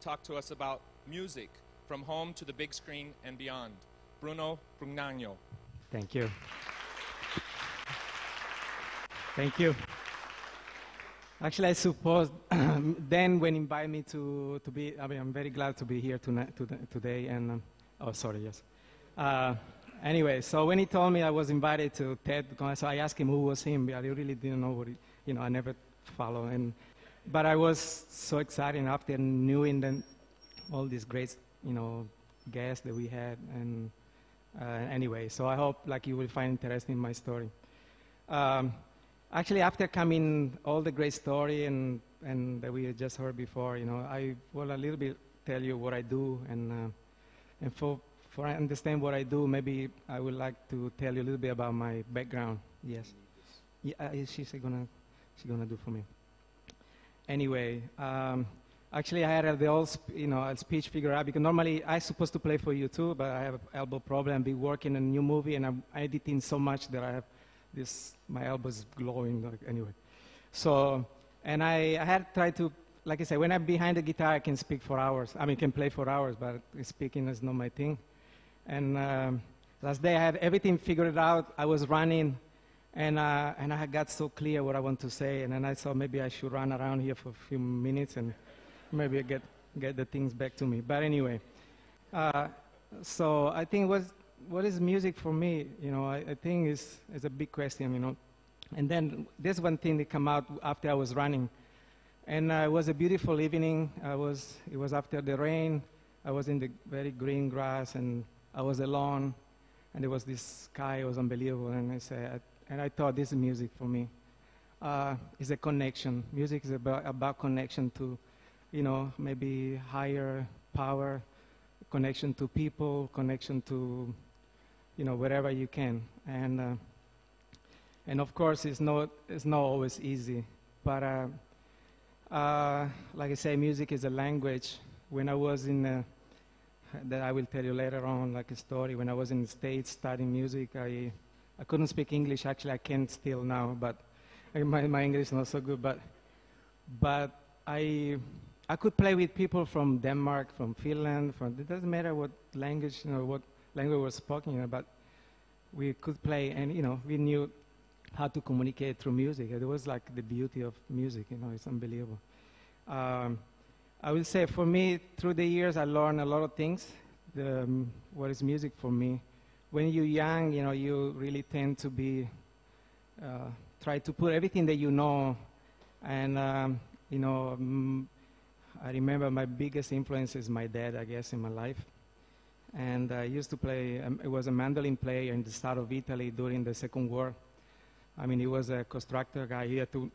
talk to us about music from home to the big screen and beyond. Bruno Brugnano. Thank you. Thank you. Actually, I suppose Dan when invited me to be, I mean, I'm very glad to be here today. And oh, sorry, yes. Anyway, so when he told me I was invited to TED, so I asked him who was him. I really didn't know what he, I never follow. But I was so excited after knowing then all these great, guests that we had. And anyway, so I hope like you will find interesting my story. Actually, after coming all the great story and that we just heard before, I will a little bit tell you what I do, and for I understand what I do, maybe I would like to tell you a little bit about my background. Yes, yeah, she's gonna do for me. Anyway, actually, I had the whole speech figured out because normally I'm supposed to play for you too, but I have an elbow problem. I've been working on a new movie, and I'm editing so much that I have my elbow's glowing, anyway. So, and I had tried to, like I said, when I'm behind the guitar, I can speak for hours. I mean, can play for hours, but speaking is not my thing. And last day I had everything figured out. I was running, and I got so clear what I want to say. And then I thought maybe I should run around here for a few minutes and maybe get the things back to me. But anyway, so I think what is music for me? I think is a big question. And then there's one thing that came out after I was running, and it was a beautiful evening. It was after the rain. I was in the very green grass, and I was alone, and there was this sky. It was unbelievable, and I thought this is music for me. It's a connection. Music is about connection to, maybe higher power, connection to people, connection to wherever you can, and of course it's not always easy, but like I say, music is a language. When I was that I will tell you later on, like a story. When I was in the States studying music, I couldn't speak English. Actually, I can't still now, but my English is not so good. But I could play with people from Denmark, from Finland. It doesn't matter what language, what language was spoken, but we could play, and we knew how to communicate through music. It was like the beauty of music, it's unbelievable. I will say for me, through the years, I learned a lot of things. What is music for me? When you're young, you really tend to be, try to put everything that you know, and I remember my biggest influence is my dad, I guess, in my life. And I used to play, it was a mandolin player in the south of Italy during the Second War. I mean, he was a constructor guy. He had to,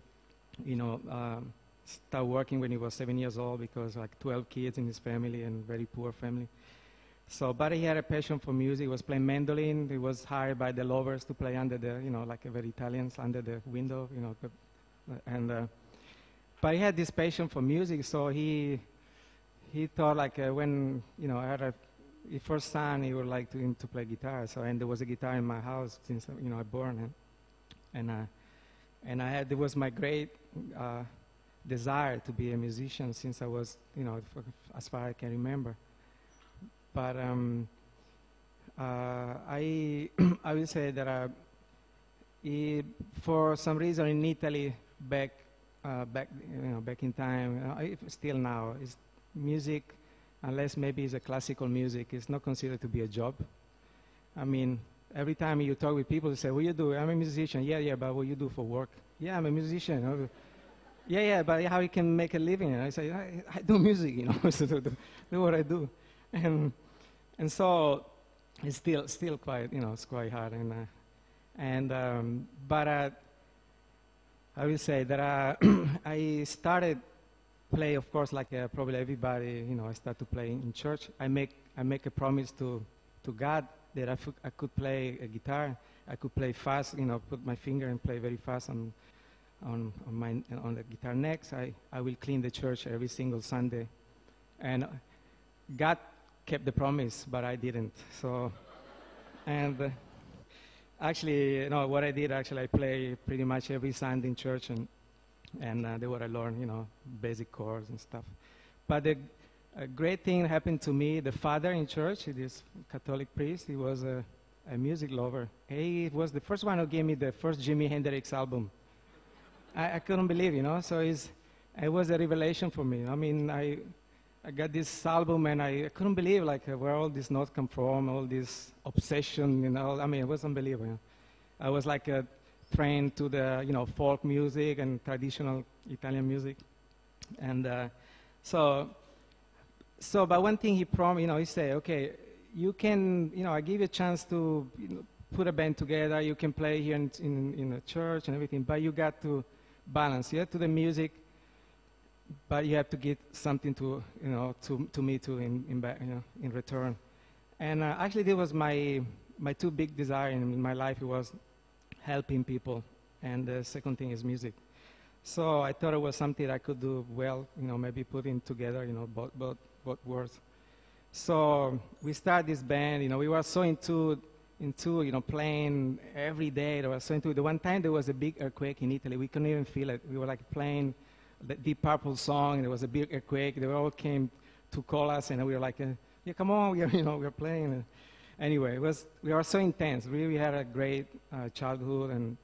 start working when he was 7 years old because like 12 kids in his family and very poor family. So, but he had a passion for music. He was playing mandolin. He was hired by the lovers to play under the, like a very Italians, under the window, but he had this passion for music. So he thought like when, I had his first son, he would like him to play guitar. So, and there was a guitar in my house since, I born, and there was my great desire to be a musician since I was, as far as I can remember. But I will say that for some reason in Italy back in time, still now, is music, unless maybe it's a classical music, it's not considered to be a job. I mean, every time you talk with people, they say, "What you do?" "I'm a musician." Yeah, but what you do for work?" "Yeah, I'm a musician." Yeah, but how you can make a living? And I say, I do music, so do what I do, and so it's still quite, it's quite hard, but I will say that I started play, of course, like probably everybody, I started to play in church. I make a promise to God that I could play a guitar. I could play fast, put my finger and play very fast on the guitar. Next, I will clean the church every single Sunday, and God kept the promise, but I didn't. So, and actually, what I did, actually, I play pretty much every Sunday in church, and that's what I learned, basic chords and stuff. But a great thing happened to me. The father in church, this Catholic priest, he was a music lover. He was the first one who gave me the first Jimi Hendrix album. I couldn't believe, you know, so it was a revelation for me. I mean, I got this album and I couldn't believe like where all these notes come from, all this obsession, you know. I mean, it was unbelievable. You know? I was like trained to the, you know, folk music and traditional Italian music. And but one thing he promised, you know, he said, okay, you can, you know, I give you a chance to, you know, put a band together. You can play here in a church and everything, but you got to balance. You have to do the music, but you have to get something to, you know, to me too in return. And actually, that was my two big desires in my life. It was helping people, and the second thing is music. So I thought it was something I could do well, you know, maybe putting together, you know, both words. So we started this band, you know, we were so into you know, playing every day. There was so into it. The one time there was a big earthquake in Italy. We couldn't even feel it. We were like playing the Deep Purple song, and there was a big earthquake. They all came to call us, and we were like, yeah, come on, we are playing. Anyway, we were so intense. We had a great childhood,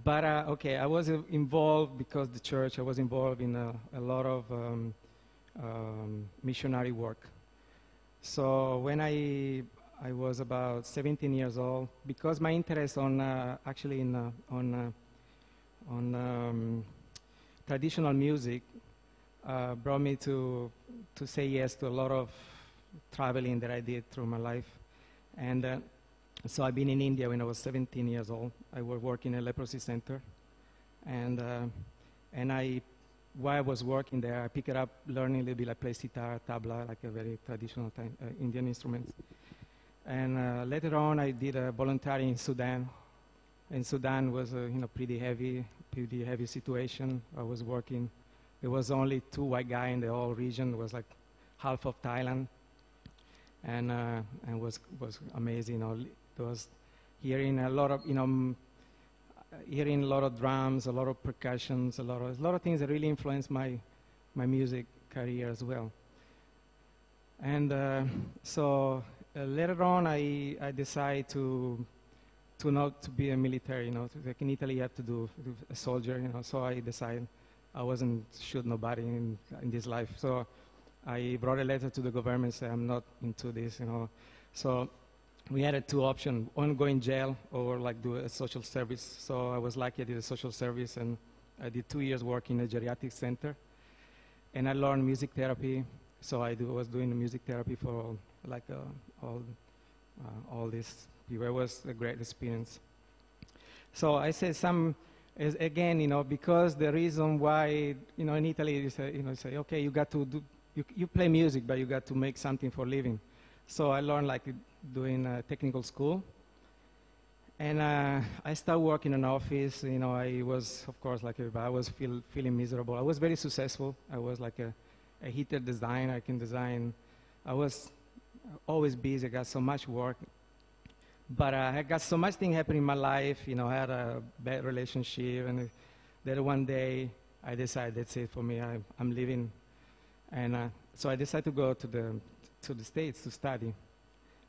but okay, I was involved because the church. I was involved in a lot of missionary work. So when I was about 17 years old, because my interest on actually on traditional music brought me to say yes to a lot of traveling that I did through my life. And so I've been in India when I was 17 years old. I was working in a leprosy center. And while I was working there, I picked up learning a little bit, like play sitar, tabla, like a very traditional Indian instrument. And later on, I did a voluntary in Sudan. And Sudan was a pretty heavy situation. I was working. There was only 2 white guys in the whole region. It was like half of Thailand, and was amazing. You know, there was hearing a lot of hearing a lot of drums, a lot of percussions, a lot of things that really influenced my music career as well. And so later on, I decided to not to be a military. You know, like in Italy, you have to do a soldier. You know, so I decided I wasn't shoot nobody in this life. So I brought a letter to the government saying I'm not into this. You know, so we had 2 options: one, go in jail, or like do a social service. So I was lucky I did a social service, and I did 2 years work in a geriatric center, and I learned music therapy. So I was doing the music therapy for like all this. It was a great experience. So I said again, you know, because the reason why, you know, in Italy, you say, okay, you got to do, you play music, but you got to make something for living. So I learned like doing technical school. And I started working in an office. You know, I was, of course, like I was feeling miserable. I was very successful. I was like a heater designer. I can design. I was always busy. I got so much work. But I got so much thing happening in my life. You know, I had a bad relationship, and then one day I decided that's it for me. I'm leaving, and so I decided to go to the States to study.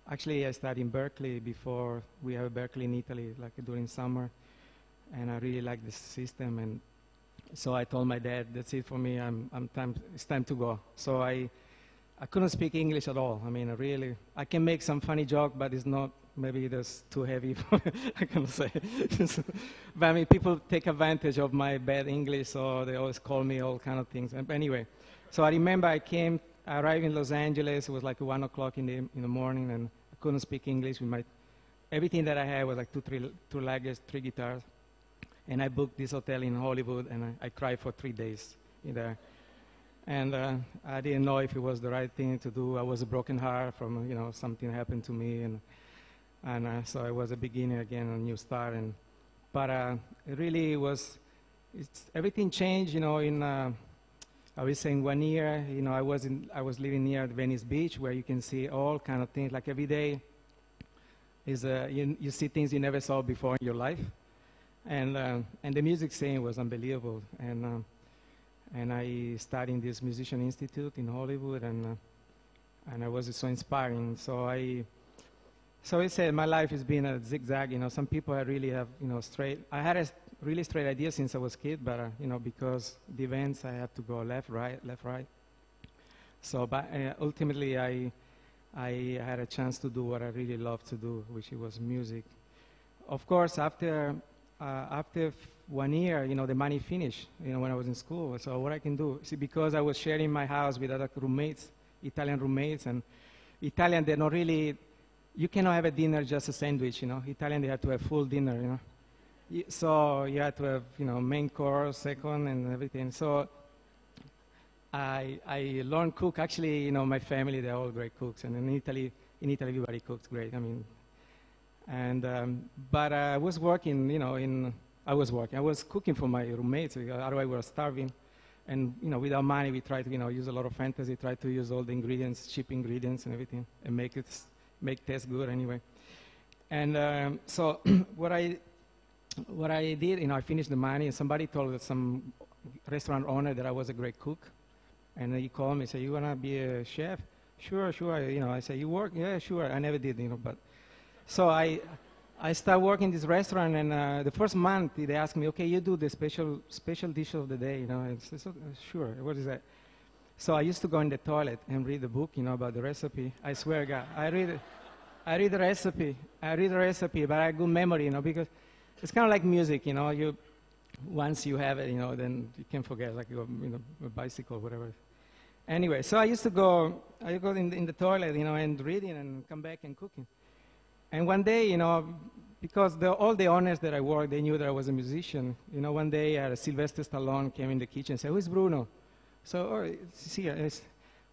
Actually, I studied in Berkeley before. We have Berkeley in Italy, like during summer, and I really like the system. And so I told my dad, that's it for me. It's time to go. So I couldn't speak English at all. I mean, I can make some funny joke, but it's not. Maybe that's too heavy, I can say. But I mean, people take advantage of my bad English, so they always call me all kind of things. But anyway, so I remember I arrived in Los Angeles. It was like 1 o'clock in the morning, and I couldn't speak English. Everything that I had was like two luggage, 3 guitars. And I booked this hotel in Hollywood, and I cried for 3 days in there. And I didn't know if it was the right thing to do. I was a broken heart from, you know, something happened to me. And so I was a beginner again, a new start. But it really was, everything changed, you know, I was saying 1 year, you know, I was living near Venice Beach, where you can see all kind of things. Like every day is you see things you never saw before in your life. And the music scene was unbelievable. and I studied in this musician institute in Hollywood, and I was so inspiring. So I said my life has been a zigzag. Some people I really have, straight. I had a really straight idea since I was a kid, but because the events I have to go left, right, left, right. So, but ultimately I had a chance to do what I really love to do, which was music. Of course, after 1 year, the money finished, when I was in school. So what I can do, see, because I was sharing my house with other roommates, Italian roommates, and Italian, they're not really, you cannot have a dinner just a sandwich, Italian, they have to have full dinner, So you have to have, main course, second, and everything. So I learned cook. Actually, my family, they're all great cooks. And in Italy, everybody cooks great. But I was working, I was cooking for my roommates, otherwise we were starving. And, without money, we try to, use a lot of fantasy, try to use all the ingredients, cheap ingredients and everything, and make taste good anyway. And so what I did, I finished the money, and somebody told some restaurant owner that I was a great cook. And he called me and said, "You want to be a chef?" Sure. I said, "You work?" "Yeah, sure." I never did, but. So I started working in this restaurant, and the first month they asked me, "Okay, you do the special dish of the day, I said, "Sure, what is that?" So I used to go in the toilet and read the book, about the recipe. I swear, God, I read the recipe, but I have good memory, because it's kind of like music, once you have it, then you can't forget, like a bicycle or whatever. Anyway, so I used to go in the toilet, and reading and come back and cooking. And one day, because all the owners that I worked, they knew that I was a musician. One day Sylvester Stallone came in the kitchen and said, "Who's Bruno?" So, it's here.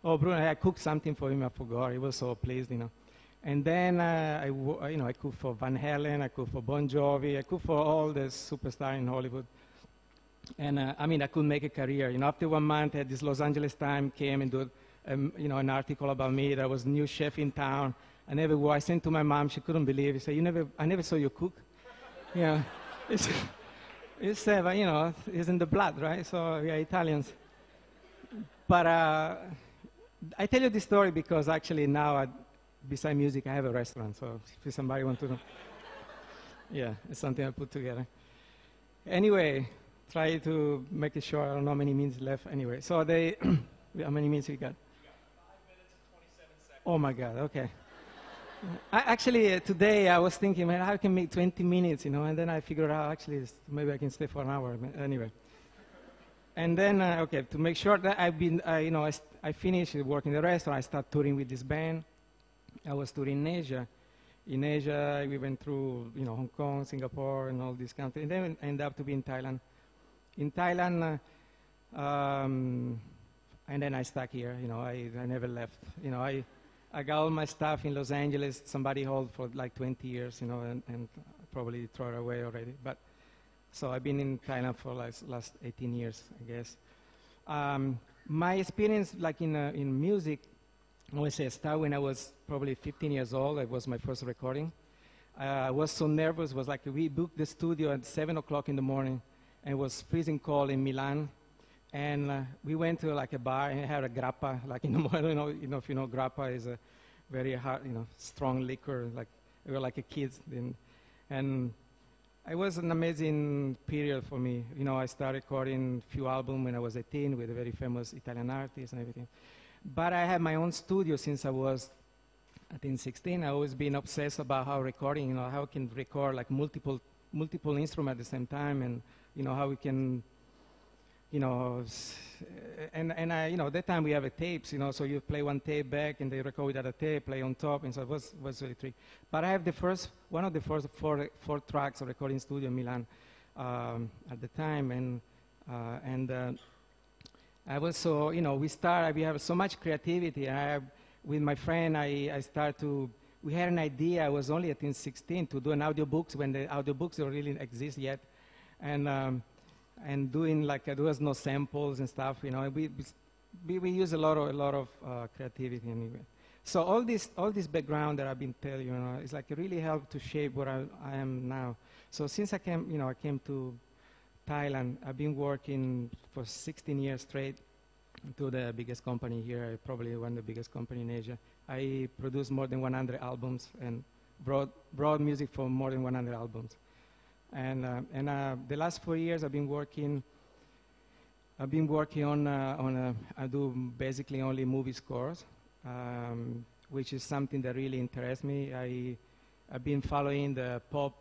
Oh, Bruno, I cooked something for him, I forgot. He was so pleased, And then I cooked for Van Halen, I cooked for Bon Jovi, I cooked for all the superstars in Hollywood. And I could make a career. After 1 month, this Los Angeles Times came and did, an article about me. There was a new chef in town. I sent to my mom. She couldn't believe it. She said, I never saw you cook. It's it's in the blood, right? So we are Italians. But I tell you this story because actually now, besides music, I have a restaurant. So if somebody wants to know, it's something I put together. Anyway, try to make it short. I don't know how many minutes left. Anyway, so how many minutes we got? You got 5 minutes and 27 seconds. Oh my God. Okay. Actually, today I was thinking, man, I can make 20 minutes, and then I figured out actually maybe I can stay for an hour. Anyway. And then, to make sure that I finished working in the restaurant, I started touring with this band. I was touring in Asia. In Asia, we went through, Hong Kong, Singapore, and all these countries, and then ended up to be in Thailand. In Thailand, and then I stuck here. I never left. I got all my stuff in Los Angeles. Somebody held for like 20 years, and probably throw it away already. But so I've been in Thailand for last 18 years, I guess. My experience, like in music, I always say, started when I was probably 15 years old. It was my first recording. I was so nervous. It was like we booked the studio at 7 o'clock in the morning, and it was freezing cold in Milan. And we went to like a bar and had a grappa, like in the morning. If you know, grappa is a very hard, strong liquor. Like we were like a kids then, and it was an amazing period for me. I started recording a few albums when I was 18 with a very famous Italian artist and everything. But I had my own studio since I was, I think, 16. I always been obsessed about how recording, how I can record like multiple instruments at the same time, and how we can. And that time we have a tapes, so you play one tape back and they record with other tape, play on top, and so it was really tricky. But I have one of the first four tracks of recording studio in Milan at the time, and I was so, we have so much creativity. With my friend, we had an idea. I was only, I think, 16 to do an audiobooks when the audiobooks don't really exist yet, and doing like there was no samples and stuff. We use a lot of creativity anyway. So all this background that I've been telling you, it's like it really helped to shape what I am now. So since I came to Thailand. I've been working for 16 years straight to the biggest company here, probably one of the biggest company in Asia. I produced more than 100 albums and brought music for more than 100 albums. And the last 4 years I've been working on I do basically only movie scores, which is something that really interests me. I've been following the pop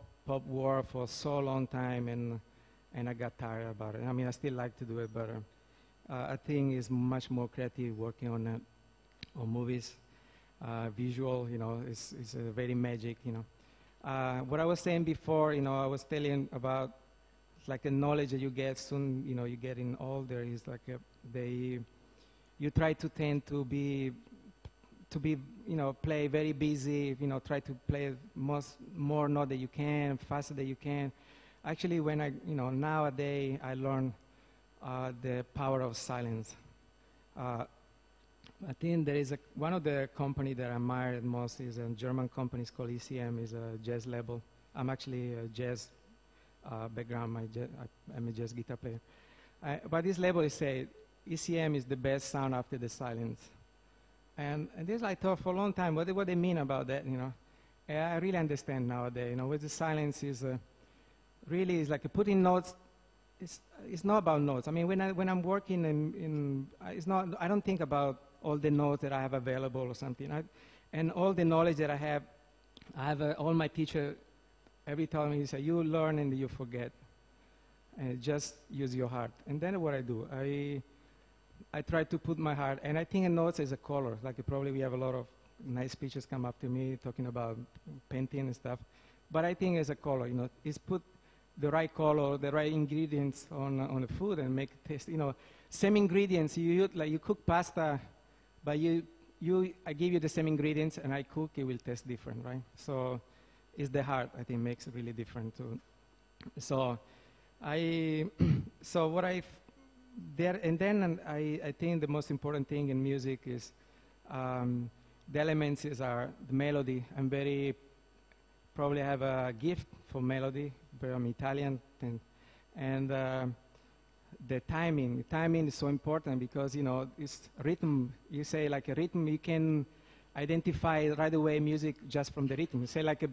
world for so long time, and I got tired about it. I mean, I still like to do it, but I think it's much more creative working on movies. Visual, you know, is very magic, you know. What I was saying before, you know, I was telling about like the knowledge that you get soon, you know, you get in older is like you try to tend to be, you know, play very busy, you know, try to play more note that you can, faster that you can. Actually, when you know, nowadays I learn the power of silence. I think there is one of the company that I admire the most is a German company. It's called ECM. Is a jazz label. I'm actually a jazz background. I'm a jazz guitar player. But this label is say ECM is the best sound after the silence. And this I thought for a long time what they mean about that, you know. And I really understand nowadays. You know, with the silence is really is like putting notes. It's not about notes. I mean, when I'm working it's not. I don't think about all the notes that I have available or something. And all the knowledge that I have all my teacher every time he say, you learn and you forget. And just use your heart. And then what I do, I try to put my heart, and I think a notes is a color. Like probably we have a lot of nice speeches come up to me talking about painting and stuff. But I think it's a color, you know, it's put the right color, the right ingredients on the food and make it taste, you know, same ingredients. Like you cook pasta, but I give you the same ingredients and I cook, it will taste different, right? So it's the heart, I think, makes it really different too. So I think the most important thing in music is the elements are the melody. Probably have a gift for melody, but I'm Italian, and the timing. The timing is so important because, you know, it's rhythm. You say like a rhythm, you can identify right away music just from the rhythm. You say like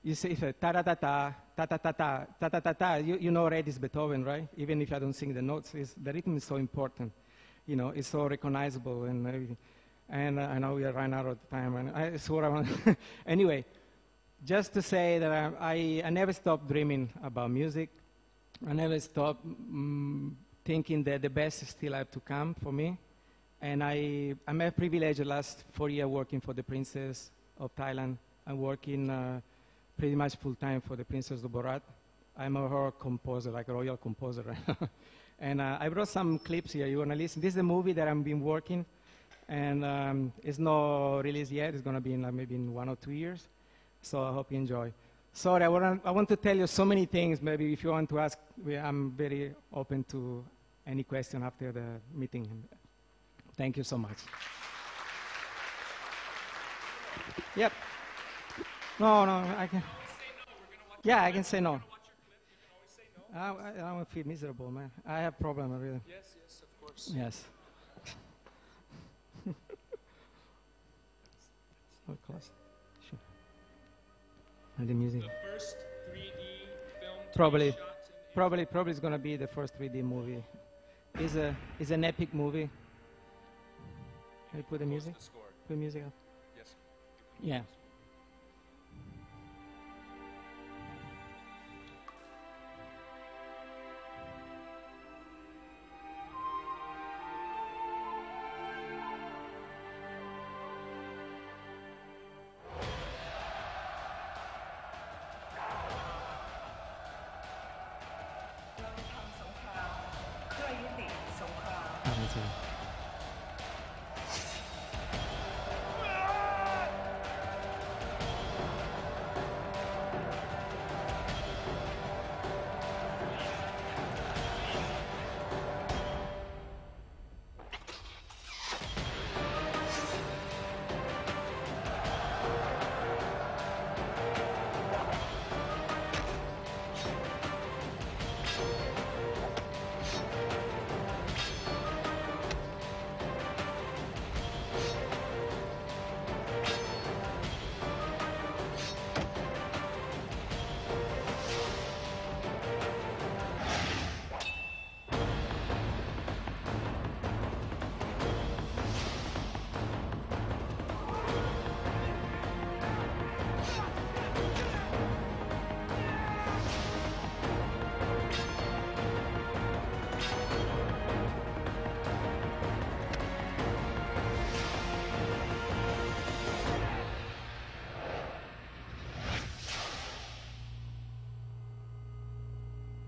you say ta ta ta ta ta ta ta ta ta ta ta ta. You know already it's Beethoven, right? Even if I don't sing the notes, the rhythm is so important. You know, it's so recognizable and everything. And I know we are running out of time, and I swear I want. Anyway. Just to say that I never stopped dreaming about music. I never stopped thinking that the best still have to come for me. And I'm a privilege the last 4 years working for the Princess of Thailand. I'm working pretty much full time for the Princess of Borat. I'm a her composer, like a royal composer. And I brought some clips here. You want to listen? This is the movie that I've been working. And it's not released yet. It's going to be in maybe in 1 or 2 years. So I hope you enjoy. Sorry, I want to tell you so many things. Maybe if you want to ask, I'm very open to any question after the meeting. Thank you so much. Yep. No, I can. Yeah, I can say no. I don't feel miserable, man. I have problem really. Yes, of course. Yes. Of course. Sure. And the music. The first 3D film. Probably it's gonna be the first 3D movie. It's an epic movie. Can you put the music? The score. Put music up. Yes. Yeah.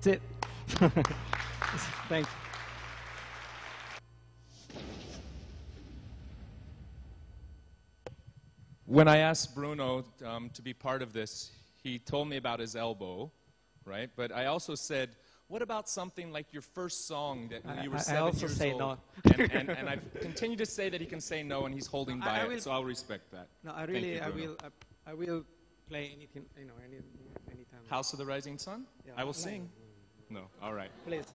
That's it. Thanks. When I asked Bruno to be part of this, he told me about his elbow, right? But I also said, what about something like your first song that when you were 7 also years say old? no. and I've continued to say that he can say no, and he's holding by it, so I'll respect that. No, Thank you, Bruno. I will play anything, anytime. House of the Rising Sun? Yeah, I will sing. No, all right. Please.